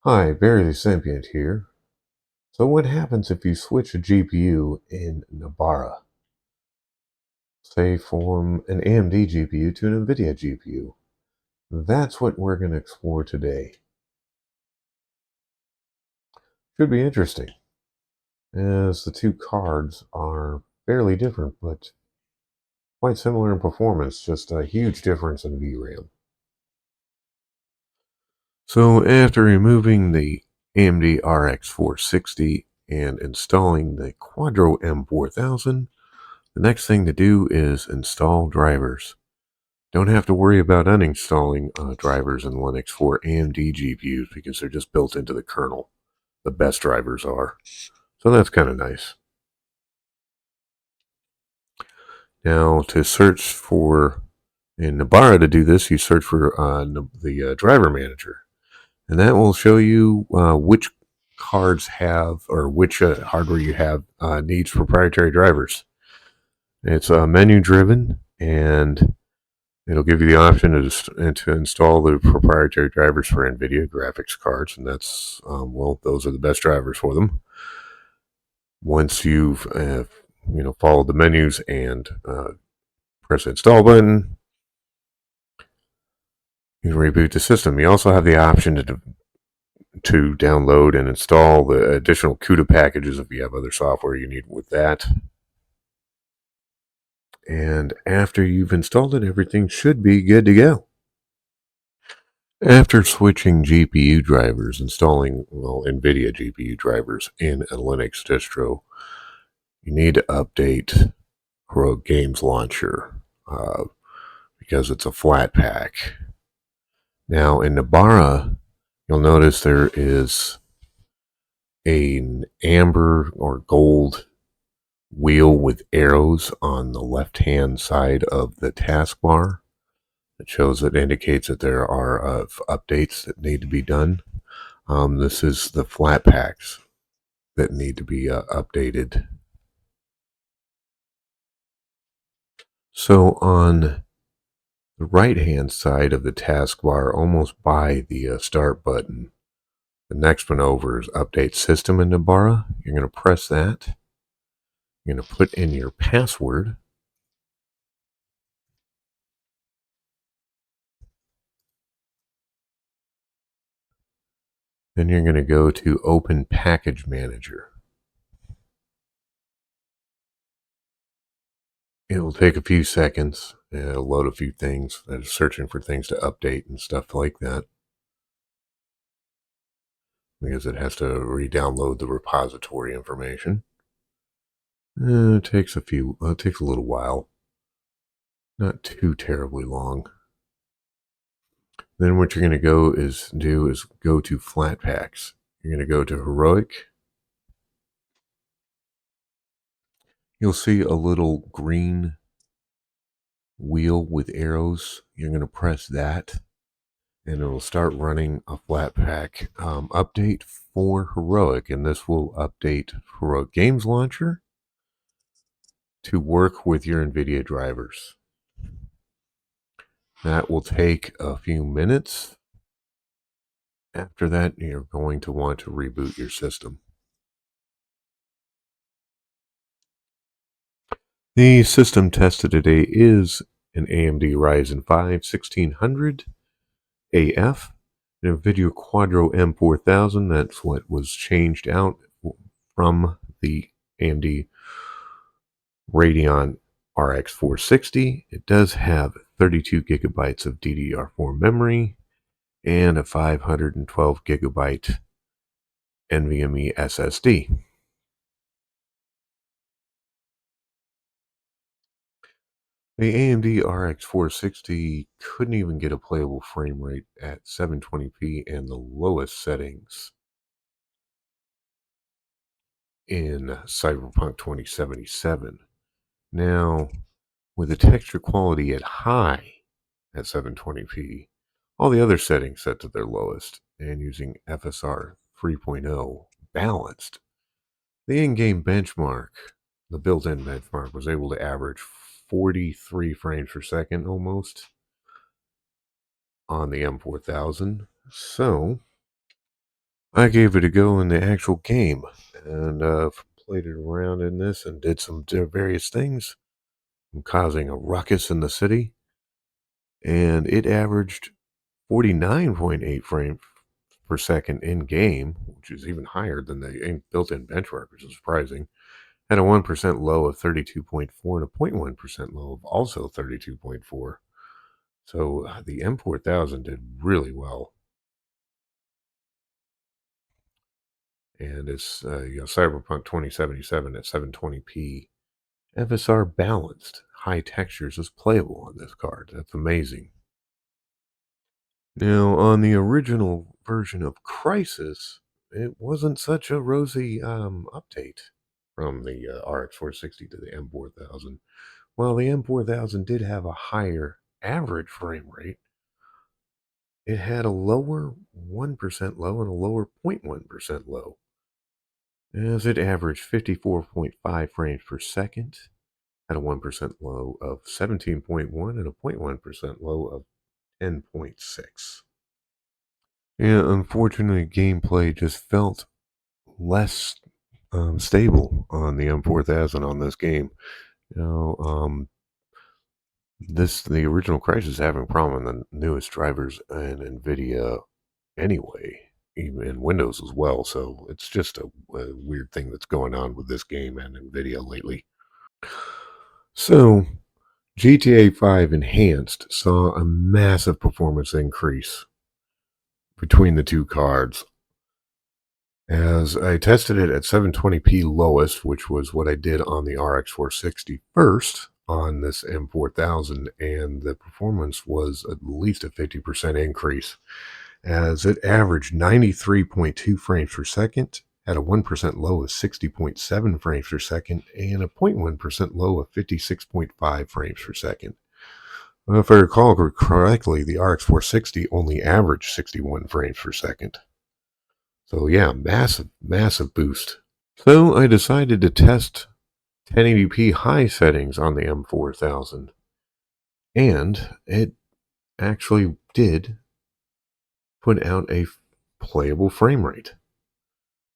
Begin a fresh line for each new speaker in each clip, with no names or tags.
Hi, Barely Sentient here. So what happens if you switch a GPU in Nobara? Say from an AMD GPU to an Nvidia GPU? That's what we're going to explore today. Should be interesting, as the two cards are fairly different, but quite similar in performance, just a huge difference in VRAM. So after removing the AMD RX 460 and installing the Quadro M4000, the next thing to do is install drivers. Don't have to worry about uninstalling drivers in Linux for AMD GPUs because they're just built into the kernel. The best drivers are. So that's kind of nice. Now, to search for, in Nobara to do this, you search for the driver manager. And that will show you which cards have, or which hardware you have needs proprietary drivers. It's menu driven, and it'll give you the option to install the proprietary drivers for NVIDIA graphics cards, and that's, well, those are the best drivers for them. Once you've followed the menus and press the install button, you can reboot the system. You also have the option to download and install the additional CUDA packages if you have other software you need with that. And after you've installed it, everything should be good to go. After switching GPU drivers, installing NVIDIA GPU drivers in a Linux distro, you need to update Rogue Games Launcher because it's a flat pack. Now in Nobara, you'll notice there is an amber or gold wheel with arrows on the left-hand side of the taskbar. It shows, it indicates that there are updates that need to be done. This is the flat packs that need to be updated. So on the right-hand side of the taskbar, almost by the start button, the next one over is Update System in Nobara. You're going to press that. You're going to put in your password. Then you're going to go to Open Package Manager. It'll take a few seconds. It'll load a few things. It's searching for things to update and stuff like that, because it has to re-download the repository information. It takes it takes a little while. Not too terribly long. Then what you're going to do is go to Flat Packs. You're going to go to Heroic. You'll see a little green wheel with arrows. You're going to press that, and it'll start running a flat pack update for Heroic, and this will update Heroic Games Launcher to work with your NVIDIA drivers. That will take a few minutes. After that, you're going to want to reboot your system. The system tested today is an AMD Ryzen 5 1600 AF, an Nvidia Quadro M4000. That's what was changed out from the AMD Radeon RX 460. It does have 32 gigabytes of DDR4 memory and a 512 gigabyte NVMe SSD. The AMD RX 460 couldn't even get a playable frame rate at 720p and the lowest settings in Cyberpunk 2077. Now, with the texture quality at high at 720p, all the other settings set to their lowest, and using FSR 3.0 balanced, the in-game benchmark, the built-in benchmark, was able to average 43 frames per second almost on the M4000. So I gave it a go in the actual game and played it around in this and did some various things, causing a ruckus in the city. And it averaged 49.8 frames per second in game, which is even higher than the built-in benchmark, which is surprising. Had a 1% low of 32.4 and a 0.1% low of also 32.4. So the M4000 did really well. And it's Cyberpunk 2077 at 720p. FSR balanced. High textures is playable on this card. That's amazing. Now, on the original version of Crisis, it wasn't such a rosy update from the RX 460 to the M4000. While the M4000 did have a higher average frame rate, it had a lower 1% low and a lower 0.1% low, as it averaged 54.5 frames per second, had a 1% low of 17.1 and a 0.1% low of 10.6. Yeah, unfortunately, gameplay just felt less stable on the M4000 on this game. You know, the original Crysis is having a problem in the newest drivers in Nvidia anyway, even in Windows as well. So it's just a weird thing that's going on with this game and Nvidia lately. So GTA 5 Enhanced saw a massive performance increase between the two cards. As I tested it at 720p lowest, which was what I did on the RX 460 first on this M4000, and the performance was at least a 50% increase, as it averaged 93.2 frames per second, had a 1% low of 60.7 frames per second, and a 0.1% low of 56.5 frames per second. Well, if I recall correctly, the RX 460 only averaged 61 frames per second. So yeah, massive, massive boost. So I decided to test 1080p high settings on the M4000, and it actually did put out a playable frame rate.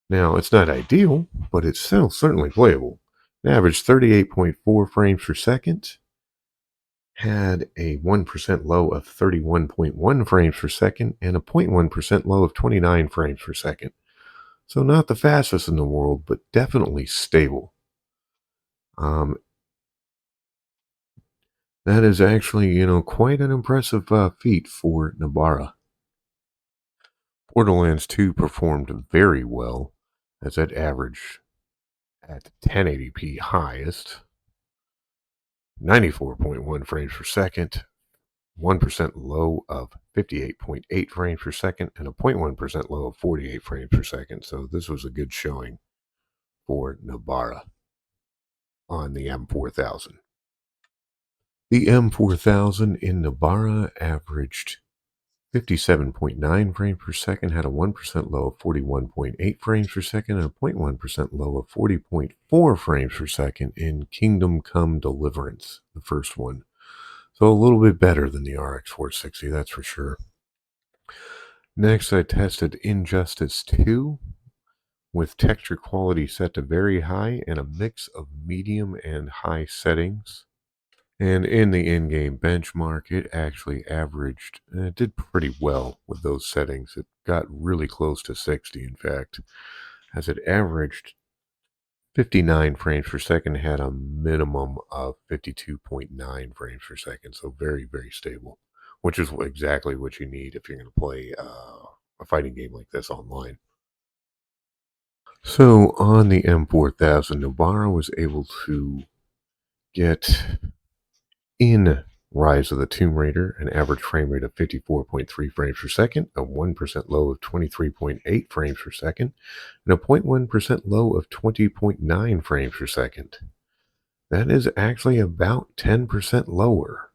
Now, it's not ideal, but it's still certainly playable. It averaged 38.4 frames per second, had a 1% low of 31.1 frames per second, and a 0.1% low of 29 frames per second. So not the fastest in the world, but definitely stable. That is actually, quite an impressive feat for Nobara. Borderlands 2 performed very well, as it averaged at 1080p highest, 94.1 frames per second, 1% low of 58.8 frames per second, and a 0.1% low of 48 frames per second. So this was a good showing for Nobara on the M4000. The M4000 in Nobara averaged 57.9 frames per second, had a 1% low of 41.8 frames per second, and a 0.1% low of 40.4 frames per second in Kingdom Come Deliverance, the first one. So a little bit better than the RX 460, that's for sure. Next, I tested Injustice 2 with texture quality set to very high and a mix of medium and high settings. And in the in-game benchmark, it actually averaged, it did pretty well with those settings. It got really close to 60, in fact, as it averaged 59 frames per second, had a minimum of 52.9 frames per second. So very, very stable, which is exactly what you need if you're going to play a fighting game like this online. So on the M4000, Nobara was able to get in Rise of the Tomb Raider, an average frame rate of 54.3 frames per second, a 1% low of 23.8 frames per second, and a 0.1% low of 20.9 frames per second. That is actually about 10% lower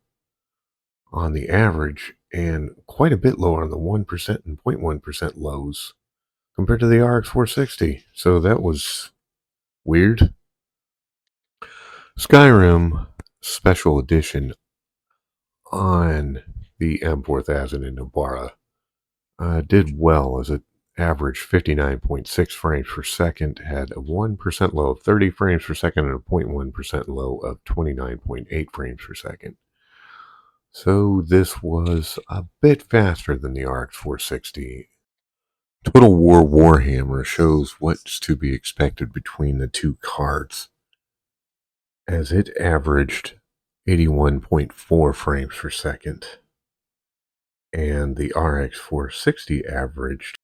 on the average and quite a bit lower on the 1% and 0.1% lows compared to the RX 460. So that was weird. Skyrim Special Edition on the M4000 in Nobara did well, as it averaged 59.6 frames per second, had a 1% low of 30 frames per second, and a 0.1% low of 29.8 frames per second. So this was a bit faster than the RX 460. Total War Warhammer shows what's to be expected between the two cards, as it averaged 81.4 frames per second, and the RX 460 averaged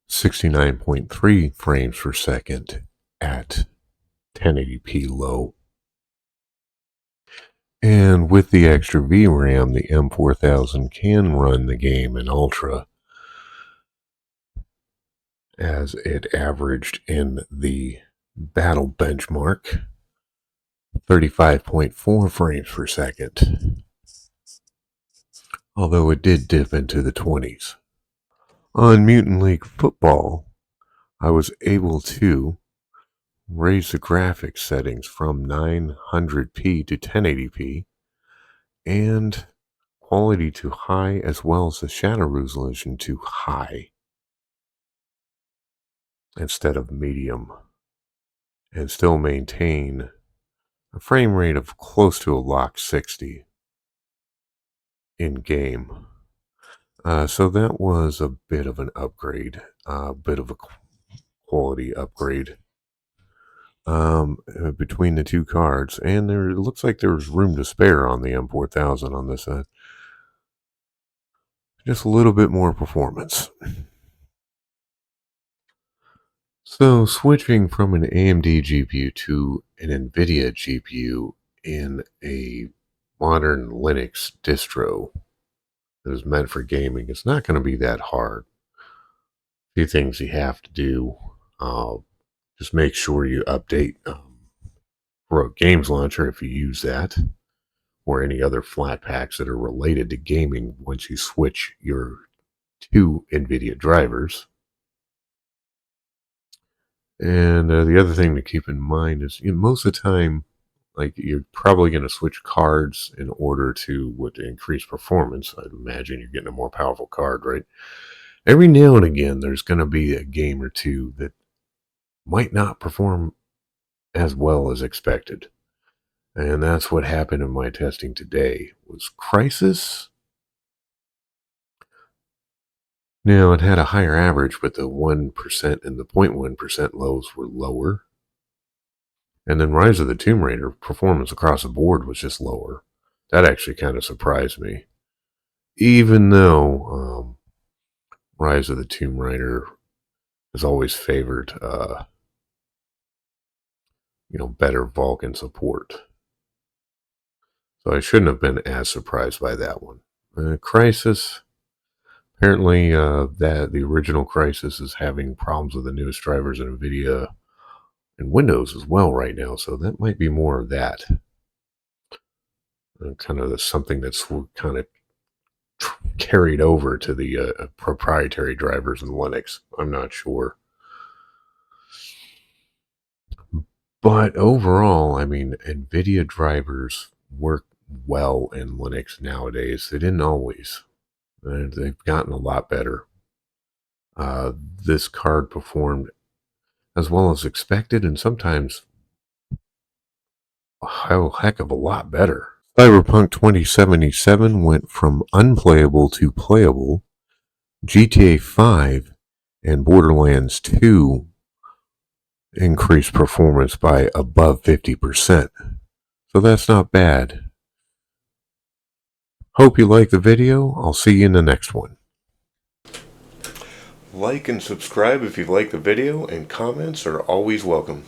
69.3 frames per second at 1080p low. And with the extra VRAM, the M4000 can run the game in Ultra, as it averaged in the battle benchmark 35.4 frames per second, although it did dip into the 20s. On Mutant League Football, I was able to raise the graphics settings from 900p to 1080p and quality to high, as well as the shadow resolution to high instead of medium, and still maintain a frame rate of close to a lock 60 in game. So that was a bit of an upgrade, a bit of a quality upgrade between the two cards, and it looks like there was room to spare on the M4000 on this side. Just a little bit more performance. So switching from an AMD GPU to an Nvidia GPU in a modern Linux distro that is meant for gaming, it's not going to be that hard. A few things you have to do. Just make sure you update Rogue Games Launcher if you use that, or any other flat packs that are related to gaming once you switch your two NVIDIA drivers. And the other thing to keep in mind is, most of the time, like, you're probably going to switch cards in order to increase performance. I'd imagine you're getting a more powerful card, right? Every now and again, there's going to be a game or two that might not perform as well as expected. And that's what happened in my testing today. Was Crisis. Now, it had a higher average, but the 1% and the 0.1% lows were lower. And then Rise of the Tomb Raider performance across the board was just lower. That actually kind of surprised me. Even though Rise of the Tomb Raider has always favored, better Vulkan support. So I shouldn't have been as surprised by that one. Crisis, apparently that the original Crisis is having problems with the newest drivers in NVIDIA and Windows as well right now, so that might be more of that. Kind of something that's kind of carried over to the proprietary drivers in Linux. I'm not sure. But overall, I mean, NVIDIA drivers work well in Linux nowadays. They didn't always. They've gotten a lot better. This card performed as well as expected, and sometimes a heck of a lot better. Cyberpunk 2077 went from unplayable to playable. GTA 5 and Borderlands 2 increased performance by above 50%. So that's not bad. Hope you like the video. I'll see you in the next one. Like and subscribe if you like the video, and comments are always welcome.